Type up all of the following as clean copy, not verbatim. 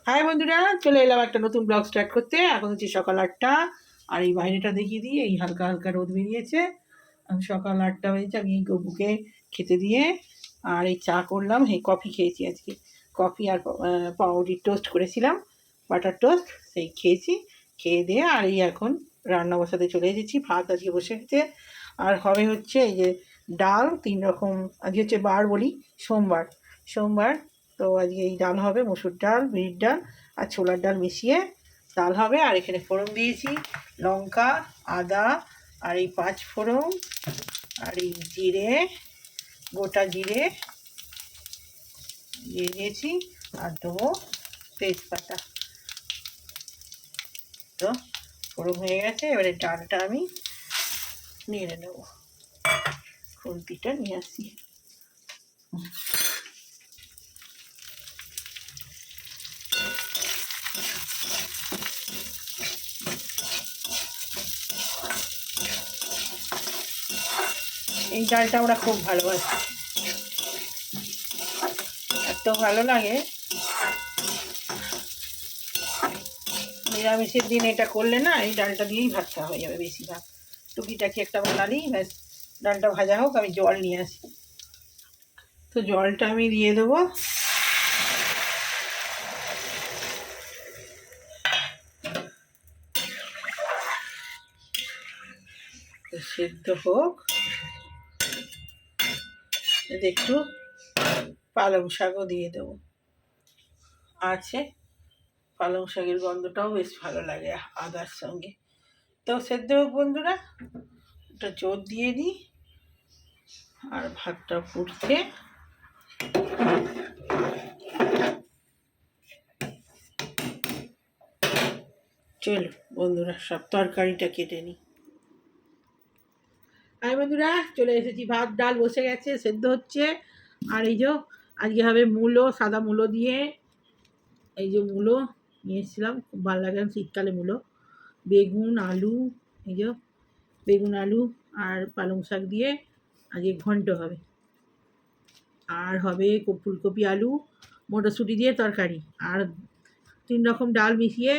High বন্ধুরা, চলে এলাম একটা নতুন ব্লগ স্টার্ট করতে। এখন হচ্ছে সকাল 8টা। আর এই বাইরেটা দেখিয়ে দিই, এই হালকা হালকা রোদ বেরিয়েছে। সকাল 8টা হয়েছে। আমি এই গবুকে খেতে দিয়ে আর এই চা করলাম। এই কফি খেয়েছি আজকে। কফি আর পাউরুটির টোস্ট করেছিলাম, বাটার টোস্ট, সেই খেয়েছি। খেয়ে দিয়ে আর এই এখন রান্না বসাতে চলে এসেছি। ভাত আজকে বসে গেছে। আর হবে হচ্ছে এই যে ডাল, 3 রকম। আজকে হচ্ছে বার বলি, সোমবার। সোমবার তো আজকে এই ডাল হবে, মসুর ডাল, বিউলির ডাল আর ছোলার ডাল মিশিয়ে ডাল হবে। আর এখানে ফোড়ন দিয়েছি, লঙ্কা, আদা আর এই 5 ফোড়ন আর এই জিরে, গোটা জিরে দিয়ে দিয়েছি। আর দেবো তেজপাতা। তো ফোড়ন হয়ে গেছে, এবারে ডালটা আমি নেড়ে নেবো। খুন্তিটা নিয়ে আসি। এই ডালটা আমরা খুব ভালোবাসি, এত ভালো লাগে। নিরামিষের দিন এটা করলে না, এই ডালটা দিয়েই ভাতটা হয়ে যাবে বেশিরভাগ। টুকিটাকি একটা বানালি ব্যাস, ডালটা ভাজা হোক। আমি জল নিয়ে আসি। তো জলটা আমি দিয়ে দেবো। সেদ্ধ হোক। একটু পালং শাকও দিয়ে দেবো। আছে, পালং শাকের গন্ধটাও বেশ ভালো লাগে আদার সঙ্গে। তো সেদ্ধ হোক বন্ধুরা, ওটা জোর দিয়ে দিই। আর ভাতটা ফুটছে। চলো বন্ধুরা, সব তরকারিটা কেটে নিই। আর বন্ধুরা চলে এসেছি, ভাত ডাল বসে গেছে, সেদ্ধ হচ্ছে। আর এই যে আজকে হবে মূলো, সাদা মূলো দিয়ে। এই যে মূলো নিয়ে এসেছিলাম, খুব ভালো লাগে শীতকালে মূলো। বেগুন, আলু, এই যে বেগুন, আলু আর পালং শাক দিয়ে আজকে ঘন্ট হবে। আর হবে ফুলকপি, আলু, মটরশুঁটি দিয়ে তরকারি। আর 3 রকম ডাল মিশিয়ে,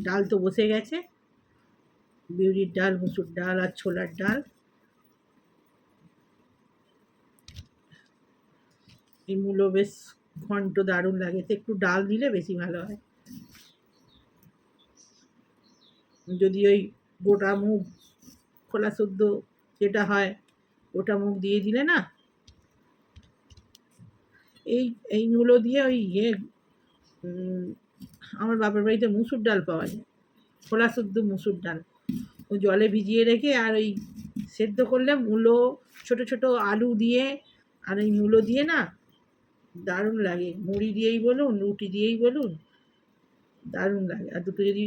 ডাল তো বসে গেছে, বিউলির ডাল, মুসুর ডাল আর ছোলার ডাল। এই মূলো বেশ ঘন্ট দারুণ লাগে, তো একটু ডাল দিলে বেশি ভালো হয়। যদি ওই গোটা মুগ, খোলা শুদ্ধ যেটা হয়, গোটা মুগ দিয়ে দিলে না, এই এই মূলো দিয়ে ওই আমার বাপের বাড়িতে মুসুর ডাল পাওয়া যায়, খোলা শুদ্ধ মুসুর ডাল। ওই জলে ভিজিয়ে রেখে আর ওই সেদ্ধ করলে মূলো, ছোট ছোট আলু দিয়ে আর এই মূলো দিয়ে না, দারুণ লাগে। মুড়ি দিয়েই বলুন, রুটি দিয়েই বলুন, দারুণ লাগে। আর দুটো যদি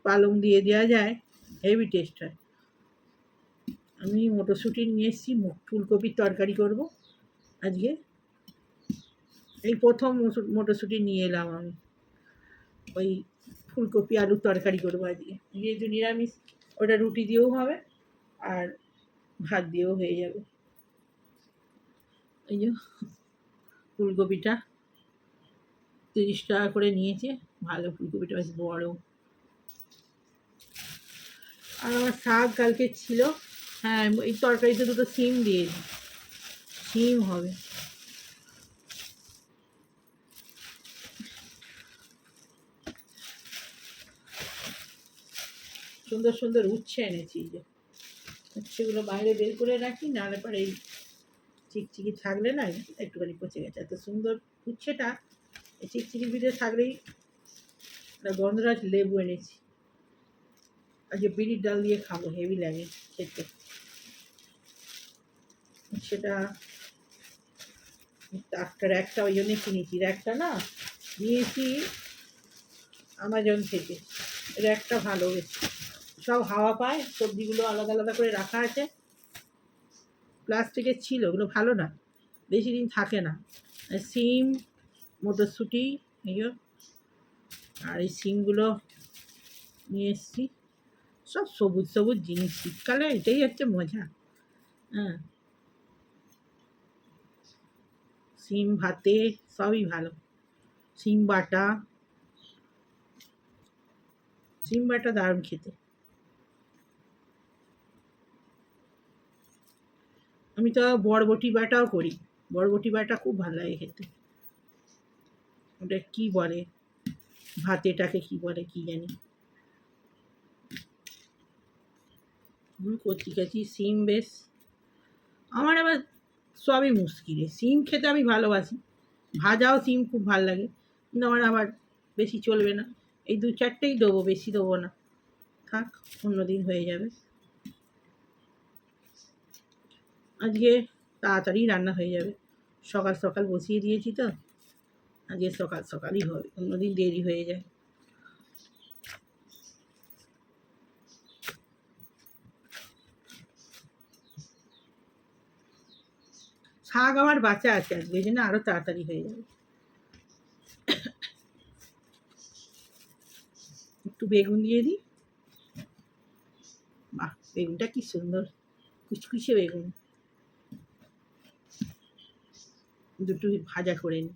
পালং দিয়ে দেওয়া যায়, হেভি টেস্ট হয়। আমি মটরশুঁটি নিয়ে এসেছি, ফুলকপির তরকারি করব আজকে। এই প্রথম মটরশুঁটি নিয়ে এলাম আমি। ওই ফুলকপি আলুর তরকারি করবো আজকে, যেহেতু নিরামিষ। ওটা রুটি দিয়েও হবে আর ভাত দিয়েও হয়ে যাবে। এই যে ফুলকপিটা 30 টাকা করে নিয়েছে, ভালো ফুলকপিটা, বেশ বড়। আর আমার শাক কালকে ছিল। হ্যাঁ, এই তরকারিতে দুটো সিম দিয়েছি, সিম হবে। সুন্দর সুন্দর উচ্ছে এনেছি, যে উচ্ছেগুলো বাইরে বের করে রাখি, নাহলে পরে এই চিকচিকি থাকলে না একটুখানি পচে গেছে। এত সুন্দর উচ্ছেটা, এই চিকচিকির ভিতরে থাকলেই। গন্ধরাজ লেবু এনেছি, আজকে বিউলির ডাল দিয়ে খাবো, হেভি লাগে খেতে। সেটা একটা ওই জন্যে কিনেছি, একটা না নিয়েছি আমাজন থেকে। একটা ভালো, বেশ সব হাওয়া পায়, সবজিগুলো আলাদা আলাদা করে রাখা আছে। প্লাস্টিকের ছিল, ওগুলো ভালো না, বেশি দিন থাকে না। সিম, মটরশুঁটি, এই আর এই সিমগুলো নিয়ে এসেছি। সব সবুজ সবুজ জিনিস, শীতকালে এটাই হচ্ছে মজা। হ্যাঁ, সিম ভাতে সবই ভালো। সিম বাটা, সিম বাটা দারুণ খেতে। আমি তো বরবটি বাটাও করি, বরবটি বাটা খুব ভালো লাগে খেতে। ওটা কি বলে, ভাতেটাকে কি বলে কি জানি। কচি কচি সিম বেশ, আমার আবার সবই মুশকিলে। সিম খেতে আমি ভালোবাসি, ভাজাও সিম খুব ভালো লাগে, কিন্তু আমার আবার বেশি চলবে না, এই 2-4টেই দেবো, বেশি দেবো না, থাক, অন্য দিন হয়ে যাবে। আজকে তাড়াতাড়ি রান্না হয়ে যাবে, সকাল সকাল বসিয়ে দিয়েছি তো, আজকে সকাল সকালই হবে, অন্যদিন দেরি হয়ে যায়। শাক আমার বাঁচা আছে আজকে, এই জন্য আরও তাড়াতাড়ি হয়ে যাবে। একটু বেগুন দিয়ে দিই, বাহ বেগুনটা কি সুন্দর কুচকুচে বেগুন, দুটো ভাজা করে নিই।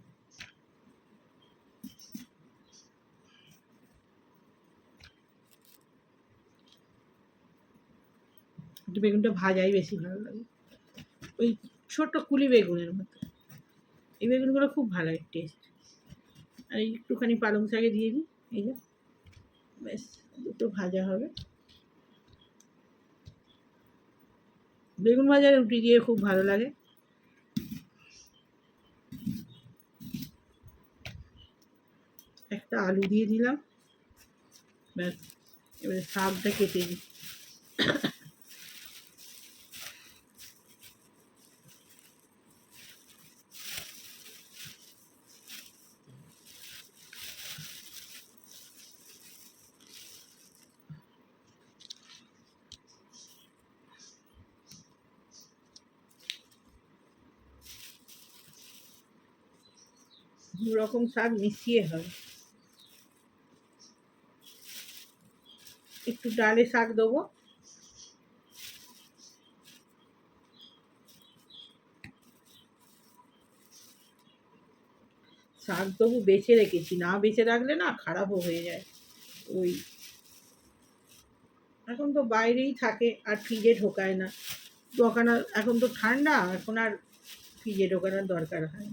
একটু বেগুনটা ভাজাই বেশি ভালো লাগে, ওই ছোট কুলি বেগুনের মতো। এই বেগুনগুলো খুব ভালো টেস্ট। আর একটুখানি পালং শাকে দিয়ে দিই, এই যে ব্যাস, দুটো ভাজা হবে। বেগুন ভাজা রুটি দিয়ে খুব ভালো লাগে। একটা আলু দিয়ে দিলাম, ব্যাস, এবারে শাকটা কেটে দিই। দু রকম শাক মিশিয়ে হবে। একটু ডালে শাক দেবো, শাক তবু বেছে রেখেছি, না বেছে রাখলে না খারাপও হয়ে যায়। ওই এখন তো বাইরেই থাকে আর ফ্রিজে ঢোকায় না, ঢোকানোর এখন তো ঠান্ডা, এখন আর ফ্রিজে ঢোকানোর দরকার হয়।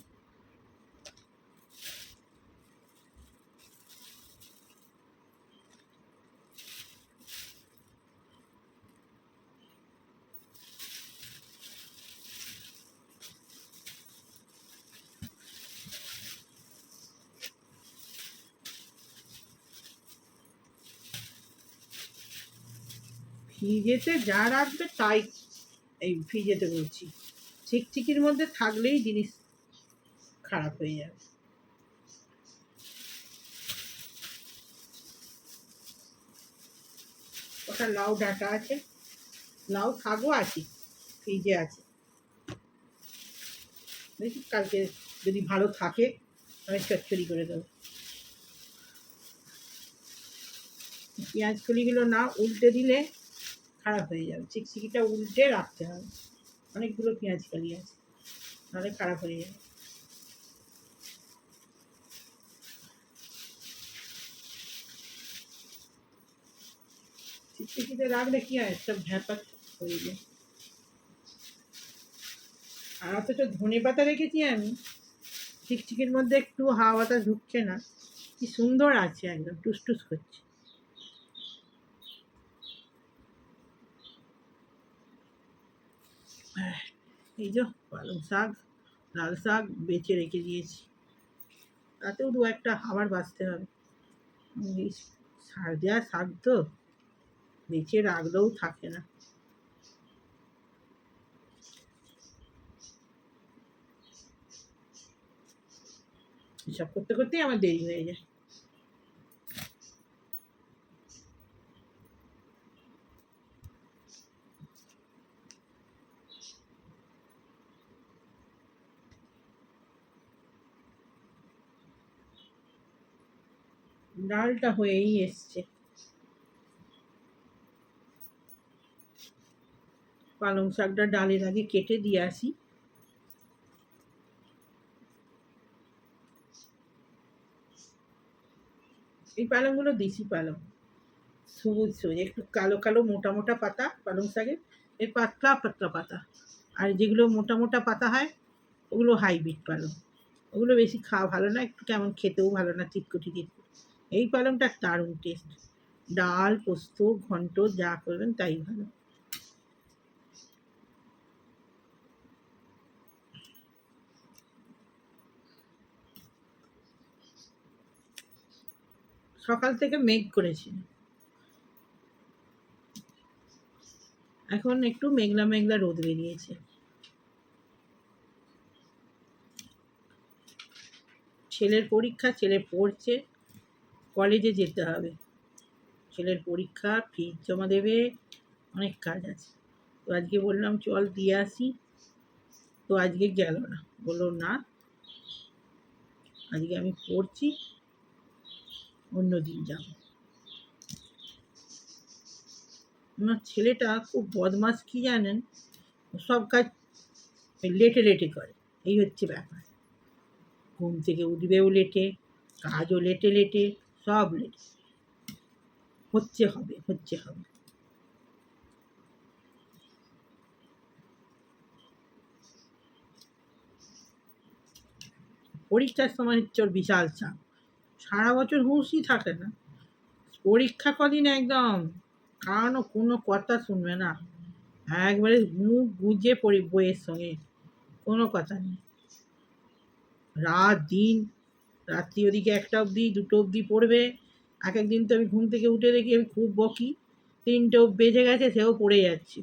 ফ্রিজেতে যা রাখবে তাই, এই ফ্রিজেতে বলছি, চিকচিকির মধ্যে থাকলেই জিনিস খারাপ হয়ে যাবে। ওটা লাউ ডাঁটা আছে, লাউ শাকও আছে, ফ্রিজে আছে, দেখি কালকে যদি ভালো থাকে আমি চচ্চড়ি করে দেবো। পেঁয়াজ কলিগুলো না উল্টে দিলে খারাপ হয়ে যাবে, চিকচিকিটা উল্টে রাখতে হবে, অনেকগুলো পেঁয়াজ কলি আছে, নাহলে খারাপ হয়ে যাবে। চিকচিকিতে রাখলে কি হয়, সব ভ্যাপাত হয়ে যায়। আর অথচ ধনে পাতা রেখেছি আমি, চিকচিকির মধ্যে একটু হাওয়া বাতাস ঢুকছে না, কি সুন্দর আছে, একদম টুসটুস করছে। এই যে পালং শাক, লাল শাক বেছে রেখে দিয়েছি, তাতেও দু একটা আবার বাঁচতে হবে। এই সার দেওয়া শাক তো বেছে রাখলেও থাকে না। এসব করতে করতেই আমার দেরি হয়ে যায়। ডালটা হয়েই এসছে, পালং শাকটা ডালের আগে কেটে দিয়ে আসি। এই পালংগুলো দেশি পালং, সবুজ সবুজ, একটু কালো কালো মোটা মোটা পাতা পালং শাকের, এর পাতলা পাতলা পাতা। আর যেগুলো মোটা মোটা পাতা হয় ওগুলো হাইব্রিড পালং, ওগুলো বেশি খাওয়া ভালো না, একটু কেমন খেতেও ভালো না, চিটকুটি চিটকুটি। এই পালংটা দারুণ টেস্ট, ডাল পোস্ত ঘন্ট যা করবেন তাই ভালো। সকাল থেকে মেঘ করেছিল, এখন একটু মেঘলা মেঘলা রোদ বেরিয়েছে। ছেলের পরীক্ষা, ছেলে পড়ছে, কলেজে যেতে হবে, ছেলের পরীক্ষা, ফিস জমা দেবে, অনেক কাজ আছে। তো আজকে বললাম চল দিয়ে আসি, তো আজকে গেল না, বললো না আজকে আমি পড়ছি, অন্য দিন যাবো। আমার ছেলেটা খুব বদমাস, কি জানেন, সব কাজ লেটে লেটে করে, এই হচ্ছে ব্যাপার। ঘুম থেকে উঠবেও লেটে, কাজও লেটে লেটে, সব লেটে, হচ্ছে হবে হচ্ছে হবে। পরীক্ষার সময় হচ্ছে ওর বিশাল চাপ, সারা বছর হুঁশই থাকে না, পরীক্ষা কদিন একদম কারণ কোনো কথা শুনবে না, একবারে মুখ গুজে পড়ি বইয়ের সঙ্গে, কোনো কথা নেই, রাত দিন, রাত্রি ওদিকে 1টা অবধি 2টো অবধি পড়বে। এক একদিন তো আমি ঘুম থেকে উঠে দেখি আমি খুব বকি, 3টে বেজে গেছে সেও পড়ে যাচ্ছি।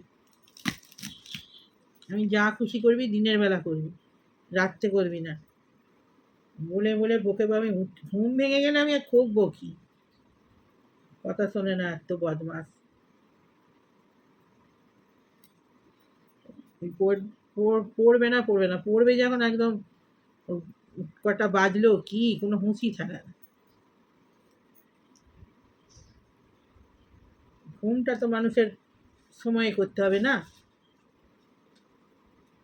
আমি যা খুশি করবি দিনের বেলা করবি, রাত্রে করবি না, বলে বলে বকে আমি ঘুম ভেঙে গেলে আমি খুব বকি, কথা শোনে না, এত বদমাস। পড়বে না পড়বে না, পড়বে যখন একদম কটা বাজলো কি কোনো হুঁশই থাকে না। ঘুমটা তো মানুষের সময়ে করতে হবে না,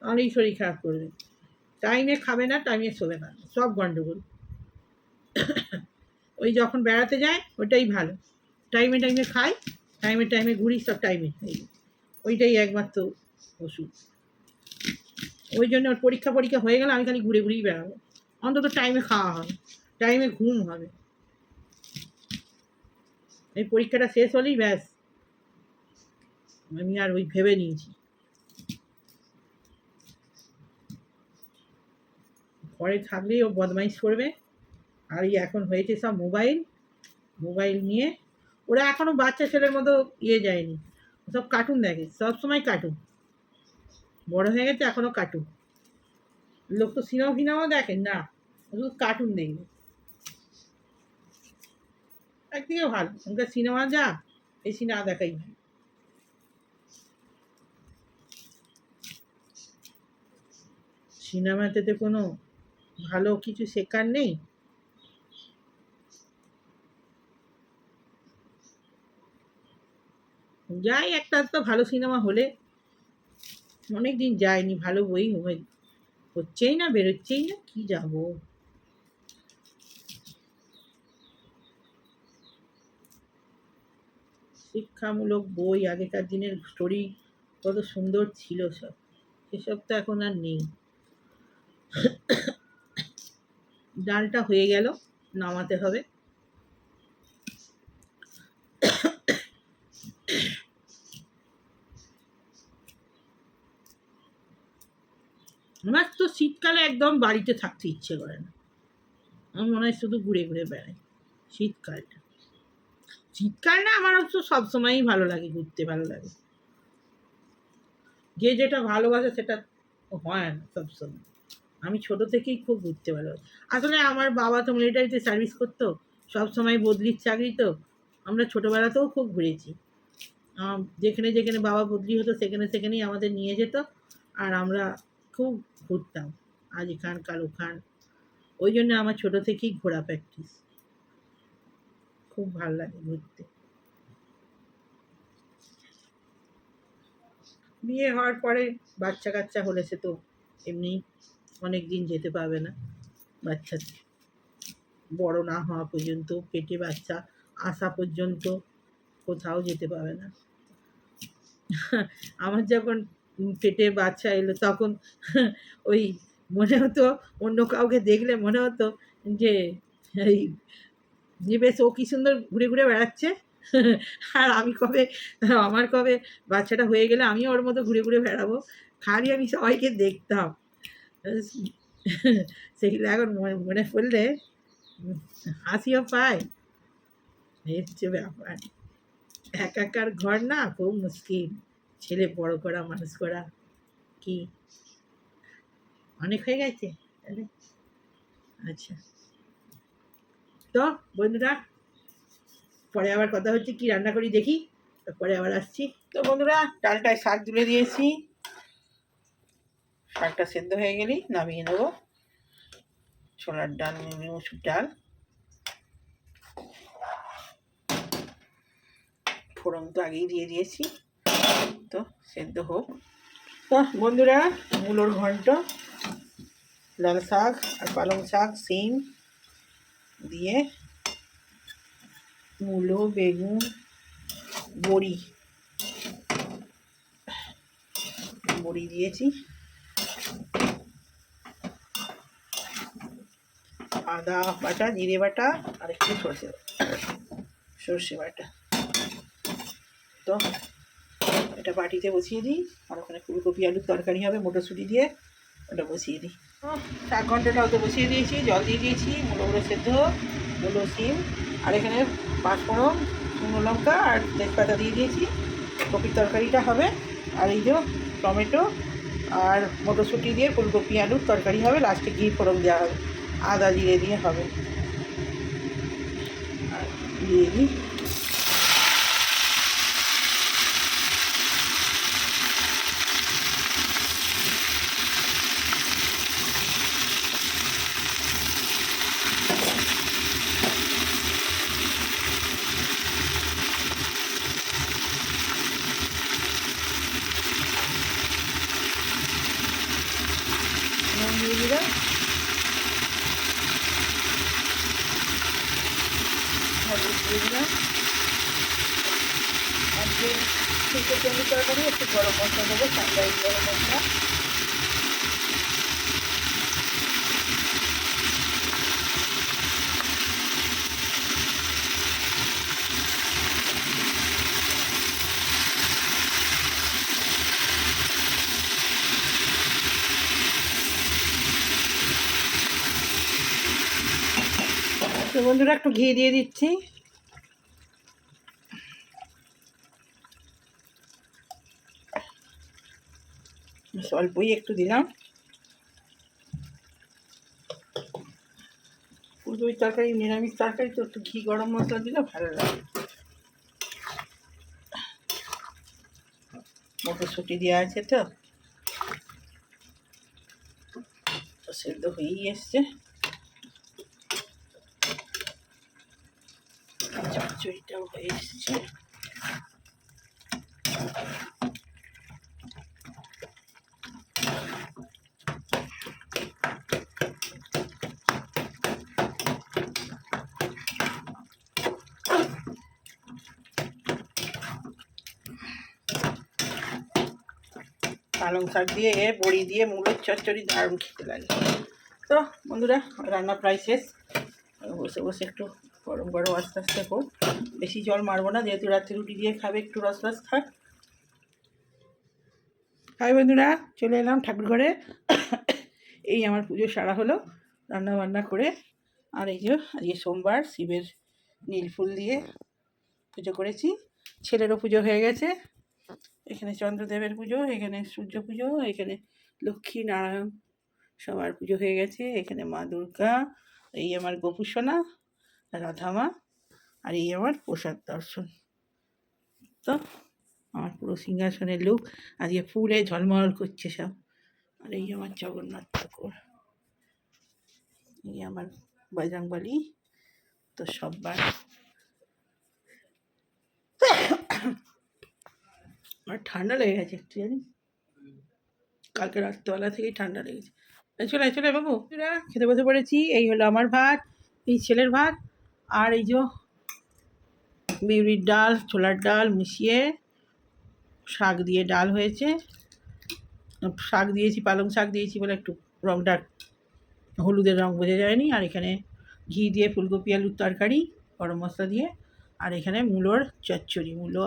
তাহলেই শরীর খারাপ করবে। টাইমে খাবে না, টাইমে শোবে না, সব গন্ডগোল। ওই যখন বেড়াতে যায় ওটাই ভালো, টাইমে টাইমে খাই, টাইমে টাইমে ঘুরি, সব টাইমে খাই, ওইটাই একমাত্র ওষুধ। ওই জন্য ওর পরীক্ষা পরীক্ষা হয়ে গেলে আমি খালি ঘুরে ঘুরেই বেড়াবো, অন্তত টাইমে খাওয়া হবে, টাইমে ঘুম হবে, এই পরীক্ষাটা শেষ হলেই ব্যাস, আমি আর ওই ভেবে নিয়েছি। ঘরে থাকলেই ও বদমাইশ করবে, আর এই এখন হয়েছে সব মোবাইল, মোবাইল নিয়ে ওরা এখনও বাচ্চা ছেলের মতো যায়নি, সব কার্টুন দেখে, সব সময় কার্টুন, বড় হয়ে গেছে এখনও কার্টুন। লোক তো সিনেমা ফিনেমাও দেখেন না, শুধু কার্টুন দেখবে। একদিকে ভালো, ওখানকার সিনেমা যা, বেশি না দেখাই ভালো। সিনেমাতে তো কোনো ভালো কিছু শেখার নেই, যাই একটা তো ভালো সিনেমা হলে, অনেকদিন যায়নি, ভালো বই হচ্ছেই না, বেরোচ্ছেই না, কি যাব। শিক্ষামূলক বই, আগেকার দিনের স্টোরি কত সুন্দর ছিল সব, সেসব তো এখন আর নেই। ডালটা হয়ে গেল, নামাতে হবে। আমার তো শীতকালে একদম বাড়িতে থাকতে ইচ্ছে করে না, আমার মনে হয় শুধু ঘুরে ঘুরে বেড়াই। শীতকালটা, শীতকালটা আমার অবশ্য সবসময়ই ভালো লাগে, ঘুরতে ভালো লাগে, যে যেটা ভালোবাসে সেটা হয় না সবসময়। আমি ছোট থেকেই খুব ঘুরতে ভালোবাসি, আসলে আমার বাবা তো মিলিটারিতে সার্ভিস করতো, সবসময় বদলির চাকরি, তো আমরা ছোটোবেলাতেও খুব ঘুরেছি, যেখানে যেখানে বাবা বদলি হতো সেখানে সেখানেই আমাদের নিয়ে যেত, আর আমরা খুব ঘুরতাম, আজ এখান কাল ওখান, ওই জন্য আমার ছোট থেকেই ঘোরা প্র্যাকটিস, খুব ভালো লাগে ঘুরতে। বিয়ে হওয়ার পরে বাচ্চা কাচ্চা হলে সে তো এমনি অনেক দিন যেতে পারবে না বাচ্চাদের, বড় না হওয়া পর্যন্ত, পেটে বাচ্চা আসা পর্যন্ত কোথাও যেতে পারবে না। আমার যখন পেটে বাচ্চা এলো তখন ওই মনে হতো, অন্য কাউকে দেখলে মনে হতো যে এই যে বেশ ও কি সুন্দর ঘুরে ঘুরে বেড়াচ্ছে, আর আমি কবে, আমার কবে বাচ্চাটা হয়ে গেলে আমিও ওর মতো ঘুরে ঘুরে বেড়াবো। খালি আমি সবাইকে দেখতাম। সেগুলো এখন মনে পড়লে হাসিও পায়। এই হচ্ছে ব্যাপার। একাকার ঘর না, খুব মুশকিল। ছেলে বড় করা, মানুষ করা কি অনেক হয়ে গেছে তাহলে? আচ্ছা, তো বন্ধুরা, পরে আবার কথা হচ্ছে, কি রান্না করি দেখি, তারপরে আবার আসছি। তো বন্ধুরা, ডালটায় শাক তুলে দিয়েছি, শাকটা সেদ্ধ হয়ে গেলেই নামিয়ে নেবো। ছোলার ডাল, মসুর ডাল, ফোড়ন তো আগেই দিয়ে দিয়েছি, তো সেদ্ধ হোক। তো বন্ধুরা, মূলোর ঘন্ট, লাল শাক আর পালং শাক, সিম দিয়ে মূলো, বেগুন, বড়ি দিয়েছি, আদা বাটা, জিরে বাটা, আর একটু সর্ষে বাটা। তো এটা বাটিতে বসিয়ে দিই, আর ওখানে ফুলকপি আলুর তরকারি হবে মটরশুঁটি দিয়ে, ওটা বসিয়ে দিই। শাক ঘন্টাটাও তো বসিয়ে দিয়েছি, জল দিয়ে দিয়েছি, মূলোগুলো সেদ্ধ, মূলো, সিম, আর এখানে পাঁচফোড়ন, শুকনো লঙ্কা আর তেজপাতা দিয়ে দিয়েছি। কপির তরকারিটা হবে, আর এই যে টমেটো আর মটরশুঁটি দিয়ে ফুলকপি আলুর তরকারি হবে, লাস্টে ঘি ফোড়ন দেওয়া হবে, আদা জিরে দিয়ে হবে। আর দিয়ে দিই নুন, দিয়ে দিলাম, হলুদ দিয়ে দিলাম, আর যে ফুলকপি আলুর তরকারি একটু গরম মশলা দেবো, সানরাইজ গরম মশলা। তো বন্ধুরা, একটু ঘি দিয়ে দিচ্ছি, অল্পই একটু দিলাম। ফুলকপির তরকারি নিরামিষ তরকারি তো একটু ঘি গরম মশলা দিলে ভালো লাগে। মটরশুঁটি দেওয়া আছে, তো সেদ্ধ হয়েই এসছে, চচ্চড়িটাও হয়ে এসছে। পালং শাক দিয়ে, বড়ি দিয়ে মূলোর চচ্চড়ি দারুণ খেতে লাগে। তো বন্ধুরা, রান্না প্রায় শেষ। বসে বসে একটু গরম গরম আস্তে আস্তে হোক, বেশি জল মারবো না, যেহেতু রাত্রে রুটি দিয়ে খাবে, একটু রস রস থাক। হাই বন্ধুরা, চলে এলাম ঠাকুর ঘরে। এই আমার পুজো সারা হলো রান্না বান্না করে। আর এই যে আজকে সোমবার, শিবের নীল ফুল দিয়ে পুজো করেছি। ছেলেরও পুজো হয়ে গেছে, এখানে চন্দ্রদেবের পুজো, এখানে সূর্য পুজো, এখানে লক্ষ্মী নারায়ণ সবার পুজো হয়ে গেছে। এখানে মা দুর্গা, এই আমার গোপুসোনা, রাধামা, আর এই আমার প্রসাদ দর্শন। তো আমার পুরো সিংহাসনের লুক আজকে ফুলে ঝলমল করছে সব। আর এই আমার জগন্নাথ ঠাকুর, এই আমার বজরংবলী। তো সববার আমার ঠান্ডা লেগে গেছে একটু, জানি কালকে রাত্রেবেলা থেকেই ঠান্ডা লেগেছে। চলে চলে বাবু, খেতে বসে পড়েছি। এই হলো আমার ভাত, এই ছেলের ভাত, আর এই যে বিউলির ডাল, ছোলার ডাল মিশিয়ে শাক দিয়ে ডাল হয়েছে। শাক দিয়েছি, পালং শাক দিয়েছি বলে একটু রঙটা হলুদের রঙ বোঝা যায়নি। আর এখানে ঘি দিয়ে ফুলকপি আলুর তরকারি গরম মশলা দিয়ে, আর এখানে মূলোর চচ্চড়ি, মূলো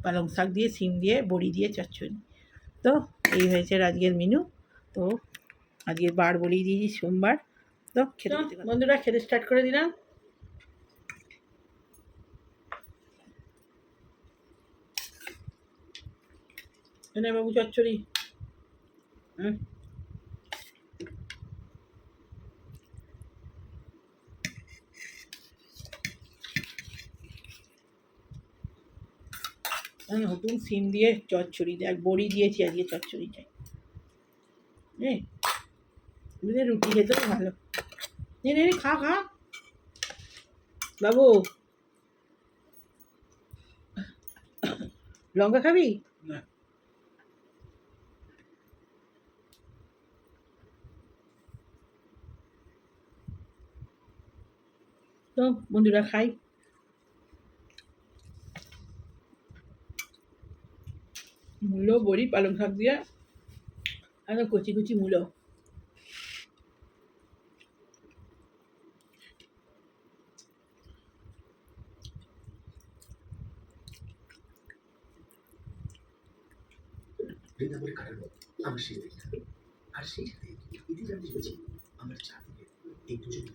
পালং শাক দিয়ে সিম দিয়ে বড়ি দিয়ে চচ্চড়ি। তো এই হয়েছে আজকের মেনু। তো আজকের বার বলেই দিয়েছি সোমবার। তো খেতে বন্ধুরা খেতে স্টার্ট করে দিলাম। এনে বাবু চচ্চড়ি। নতুন সিম দিয়ে চচ্চড়ি, দেখ বড়ি দিয়েছি আজকে চচ্চড়িটাই। রুটি খেতেও ভালো। নে খা খা বাবু। লঙ্কা খাবি? তো বন্ধুরা খাই। মূলো বড়ি পালং শাক দিয়ে একদম কচি কচি মূলো।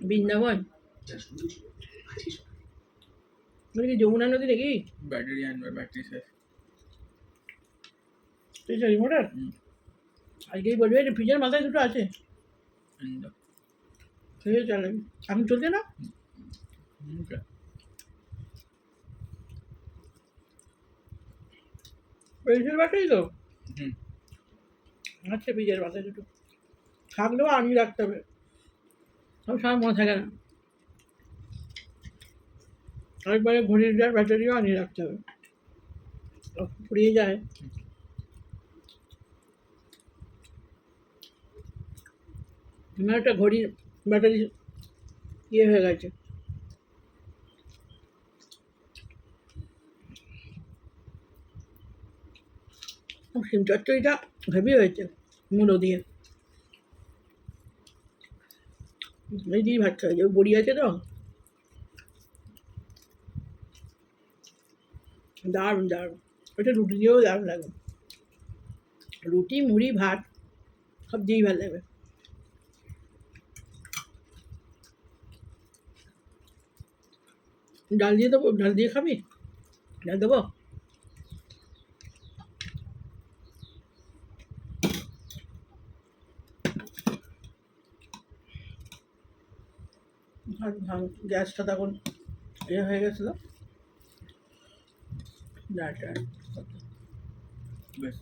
বৃন্দাবন কি যমুনা নদী নাকি? ব্যাটারি আনবে, ব্যাটারি শেষ। তুই রিমোটার আজকেই বলবি যে ফ্রিজের মাথায় দুটো আছে, চালাবি। এখন চলছে না? পেন্সিল ব্যাটারি তো আচ্ছা, ফ্রিজের মাথায় দুটো থাকলেও আনিয়ে রাখতে হবে, সব সময় মনে থাকে না। আরেকবারে ঘড়ির ব্যাটারিও আনিয়ে রাখতে হবে, ফুরিয়ে যায়। আমার একটা ঘড়ির ব্যাটারি ইয়ে হয়ে গেছে। সিম চচ্চড়িটা হেভি হয়েছে মূলো দিয়ে, এই দিয়ে ভাত খাওয়া যায়। বড়ি আছে তো দারুণ দারুণ। ওটা রুটি দিয়েও দারুণ লাগে, রুটি মুড়ি ভাত সব দিয়েই ভালো লাগবে। ডাল দিয়ে দেবো? ডাল দিয়ে খাবি? ডাল দেবো? গ্যাসটা তখন এ হয়ে গেছিলো। ডালটা বেশ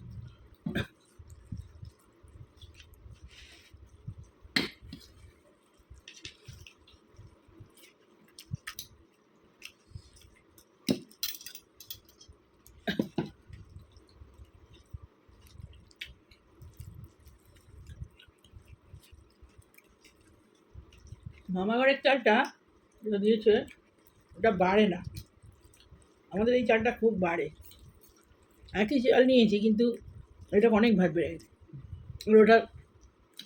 মামাঘরের চালটা যেটা দিয়েছে ওটা বাড়ে না, আমাদের এই চালটা খুব বাড়ে। একই চাল নিয়েছি কিন্তু এটা অনেক ভাত বেড়ে গেছে, ওটা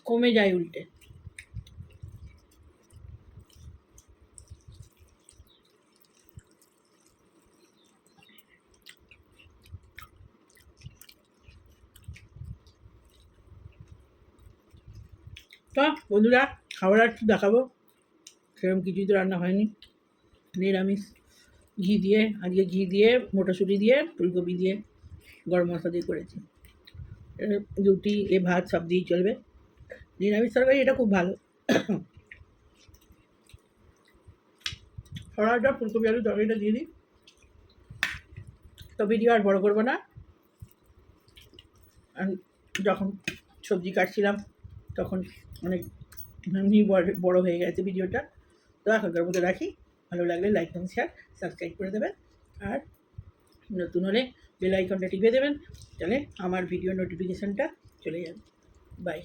কমে যায় উল্টে। তো বন্ধুরা খাবার একটু দেখাবো, সেরকম কিছুই তো রান্না হয়নি, নিরামিষ। ঘি দিয়ে, আজকে ঘি দিয়ে মটরশুঁটি দিয়ে ফুলকপি দিয়ে গরম মশলা দিয়ে করেছি। রুটি এ ভাত সব দিয়েই চলবে। নিরামিষ তরকারি এটা খুব ভালো। সরাটা ফুলকপি আলু তরকারিটা দিয়ে দিই। তো ভিডিও আর বড় করবো না, যখন সবজি কাটছিলাম তখন অনেক এমনি বড় হয়ে গেছে ভিডিওটা। তো এখনকার মধ্যে রাখি। ভালো লাগলে লাইক এবং শেয়ার সাবস্ক্রাইব করে দেবেন, আর নতুন হলে বেল আইকনটা টিপে দেবেন, তাহলে আমার ভিডিও নোটিফিকেশানটা চলে যাবে। বাই।